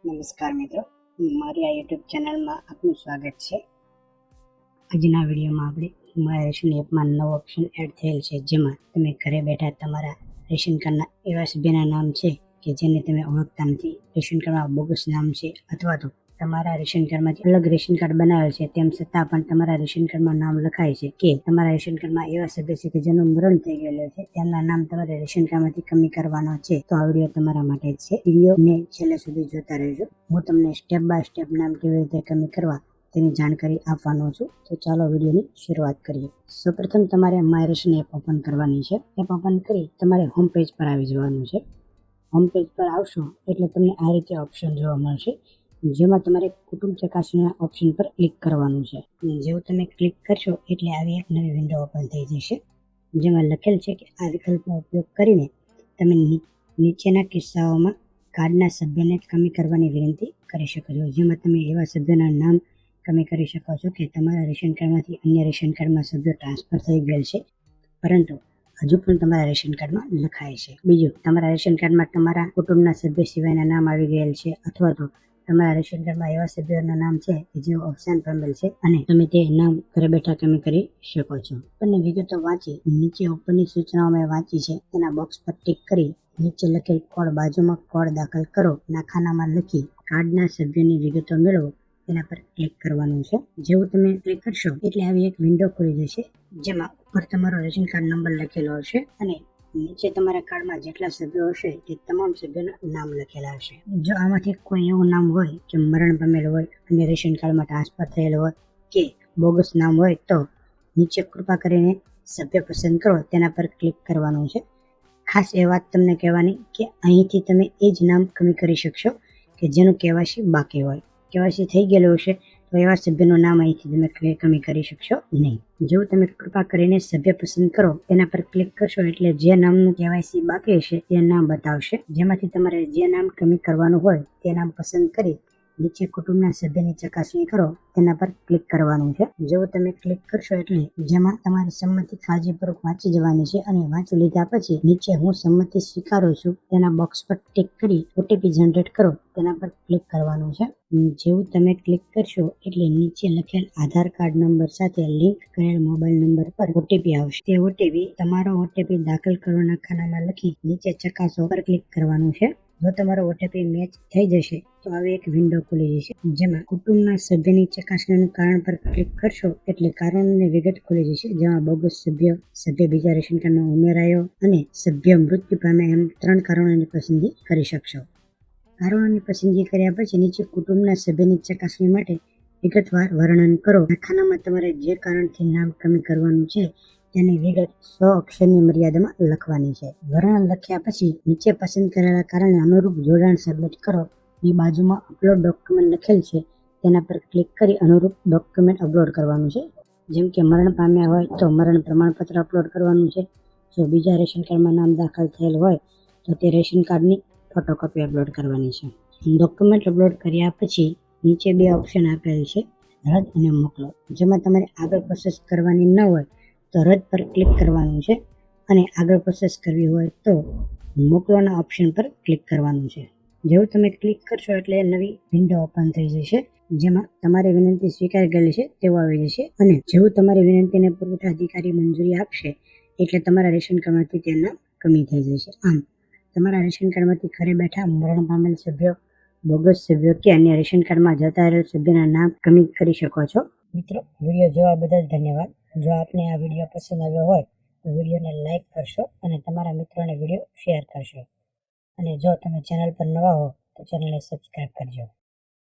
નમસ્કાર મિત્રો, મારી આ યુટ્યુબ ચેનલમાં આપનું સ્વાગત છે। આજના વિડીયોમાં આપણે માય રેશન એપમાં નવો ઓપ્શન એડ થયેલ છે, જેમાં તમે ઘરે બેઠા તમારા રેશન કાર્ડના એવા સભ્યના નામ છે કે જેને તમે ઓળખતા નથી, રેશન કાર્ડમાં બોગસ નામ છે અથવા તો તમારા રેશન કાર્ડમાંથી અલગ રેશન કાર્ડ બનાવેલ છે તેમ છતાં પણ તમારા રેશન કાર્ડમાં નામ લખાય છે કે તમારા રેશન કાર્ડમાં એવા સભ્ય છે કે જેનું મરણ થઈ ગયેલું છે, તેમના નામ તમારે રેશન કાર્ડમાંથી કમી કરવાનો છે। તો આ વિડીયો તમારા માટે જ છે, વિડીયોને છેલ્લે સુધી જોતા રહેજો। હું તમને સ્ટેપ બાય સ્ટેપ નામ કેવી રીતે કમી કરવા તેની જાણકારી આપવાનો છું। તો ચાલો વિડીયોની શરૂઆત કરીએ। સૌપ્રથમ તમારે માય રેશન એપ ઓપન કરવાની છે। એપ ઓપન કરી તમારે હોમ પેજ પર આવી જવાનું છે। હોમ પેજ પર આવશો એટલે તમને આ રીતે ઓપ્શન જોવા મળશે, જેમાં તમારે કુટુંબ ચકાસણીના ઓપ્શન પર ક્લિક કરવાનું છે। જેવું તમે ક્લિક કરશો એટલે આવી એક નવી વિન્ડો ઓપન થઈ જશે, જેમાં લખેલ છે કે આ વિકલ્પનો ઉપયોગ કરીને તમે નીચેના કિસ્સાઓમાં કાર્ડના સભ્યને કમી કરવાની વિનંતી કરી શકો છો, જેમાં તમે એવા સભ્યના નામ કમી કરી શકો છો કે તમારા રેશન કાર્ડમાંથી અન્ય રેશન કાર્ડમાં સભ્યો ટ્રાન્સફર થઈ ગયેલ છે પરંતુ હજુ પણ તમારા રેશન કાર્ડમાં લખાય છે। બીજું, તમારા રેશન કાર્ડમાં તમારા કુટુંબના સભ્ય સિવાયના નામ આવી ગયેલ છે અથવા તો તમારા રેશન કાર્ડમાં એવા સભ્યોના નામ છે કે જેઓ અવસાન પામેલ છે અને તમે તે નામ ઘરે બેઠા કમી કરી શકો છો। અને વિગતો વાંચી નીચે ઉપરની સૂચનાઓ મેં વાંચી છે તેના બોક્સ પર ટિક કરી નીચે લખેલ કોડ બાજુમાં કોડ દાખલ કરો ના ખાનામાં લખી કાર્ડના સભ્યની વિગતો મેળવો તેના પર ક્લિક કરવાનું છે। જેવું તમે ક્લિક કરશો એટલે આવી એક વિન્ડો ખુલી જશે, જેમાં ઉપર તમારો રેશન કાર્ડ નંબર લખેલો હશે અને નીચે તમારા કાર્ડમાં જેટલા સભ્યો હશે તે તમામ સભ્યોના નામ લખેલા હશે। જો આમાંથી કોઈ એવું નામ હોય કે મરણ પામેલ હોય અને રેશન કાર્ડમાં ટ્રાન્સફર થયેલ હોય કે બોગસ નામ હોય તો નીચે કૃપા કરીને સભ્ય પસંદ કરો તેના પર ક્લિક કરવાનું છે। ખાસ એ વાત તમને કહેવાની કે અહીંથી તમે એ જ નામ કમી કરી શકશો કે જેનું કેવાયસી બાકી હોય। કેવાયસી થઈ ગયેલું હશે તો એવા સભ્યનું નામ અહીંથી તમે કમી કરી શકશો નહીં। જેવું તમે કૃપા કરીને સભ્ય પસંદ કરો તેના પર ક્લિક કરશો એટલે જે નામનું કેવાયસી બાકી હશે તે નામ બતાવશે, જેમાંથી તમારે જે નામ કમી કરવાનું હોય તે નામ પસંદ કરી નીચે કુટુંબના સભ્યની ચકાસણી કરો તેના પર ક્લિક કરવાનું છે। જેવું તમે ક્લિક કરશો એટલે જેમાં તમારી સંમતિ કાળજીપૂર્વક વાંચી જવાની છે અને વાંચી લીધા પછી નીચે હું સંમતિ સ્વીકારું છું તેના બોક્સ પર ટિક કરી ઓટીપી જનરેટ કરો તેના પર ક્લિક કરવાનું છે। જેવું તમે ક્લિક કરશો એટલે નીચે લખેલ આધાર કાર્ડ નંબર સાથે લિંક કરેલ મોબાઈલ નંબર પર ઓટીપી આવશે। તે ઓટીપી તમારો ઓટીપી દાખલ કરવાના ખાનામાં લખી નીચે ચકાસો પર ક્લિક કરવાનું છે। જો તમારો ઓટીપી મેચ થઈ જશે તો આવી એક વિન્ડો ખુલી જશે, જેમાં કુટુંબના સભ્યની ચકાસણીનું કારણ પર ક્લિક કરશો એટલે કારણોની વિગત ખુલી જશે, જેમાં બોગસ સભ્ય બીજા રેશન કાર્ડમાં ઉમેરાયો અને સભ્ય મૃત્યુ પામે એમ 3 કારણોની પસંદગી કરી શકશો। કારણોની પસંદગી કર્યા પછી નીચે કુટુંબના સભ્યની ચકાસણી માટે વિગતવાર વર્ણન કરો। ખાનામાં તમારે જે કારણથી નામ કમી કરવાનું છે તેની વિગત 100 અક્ષરની મર્યાદામાં લખવાની છે। વર્ણન લખ્યા પછી નીચે પસંદ કરેલા કારણે અનુરૂપ જોડાણ સબમિટ કરો ની બાજુમાં અપલોડ ડોક્યુમેન્ટ લખેલ છે તેના પર ક્લિક કરી અનુરૂપ ડોક્યુમેન્ટ અપલોડ કરવાનું છે। જેમ કે મરણ પામ્યા હોય તો મરણ પ્રમાણપત્ર અપલોડ કરવાનું છે। જો બીજા રેશન કાર્ડમાં નામ દાખલ થયેલ હોય તો તે રેશન કાર્ડની ફોટોકોપી અપલોડ કરવાની છે। ડોક્યુમેન્ટ અપલોડ કર્યા પછી નીચે 2 ઓપ્શન આપેલ છે, રદ અને મોકલો। જેમાં તમારે આગળ પ્રોસેસ કરવાની ન હોય તો રદ પર ક્લિક કરવાનું છે અને આગળ પ્રોસેસ કરવી હોય તો મોકલોના ઓપ્શન પર ક્લિક કરવાનું છે। જેવું તમે ક્લિક કરશો એટલે નવી વિન્ડો ઓપન થઈ જશે, જેમાં તમારી વિનંતી સ્વીકાર કરેલી છે તેવું આવી જશે અને જેવું તમારી વિનંતીને પુરવઠા અધિકારી મંજૂરી આપશે એટલે તમારા રેશન કાર્ડમાંથી તેના કમી થઈ જશે। આમ તમારા રેશન કાર્ડમાંથી ઘરે બેઠા મરણ પામેલ સભ્યો, બોગસ સભ્યો કે અન્ય રેશન કાર્ડમાં જતા રહેલ સભ્યના નામ કમી કરી શકો છો। મિત્રો, વિડીયો જોવા બદલ ધન્યવાદ। જો આપને આ વિડીયો પસંદ આવ્યો હોય તો વિડીયોને લાઇક કરશો અને તમારા મિત્રોને વિડીયો શેર કરશો અને જો તમે ચેનલ પર નવા હો તો ચેનલને સબસ્ક્રાઇબ કરજો।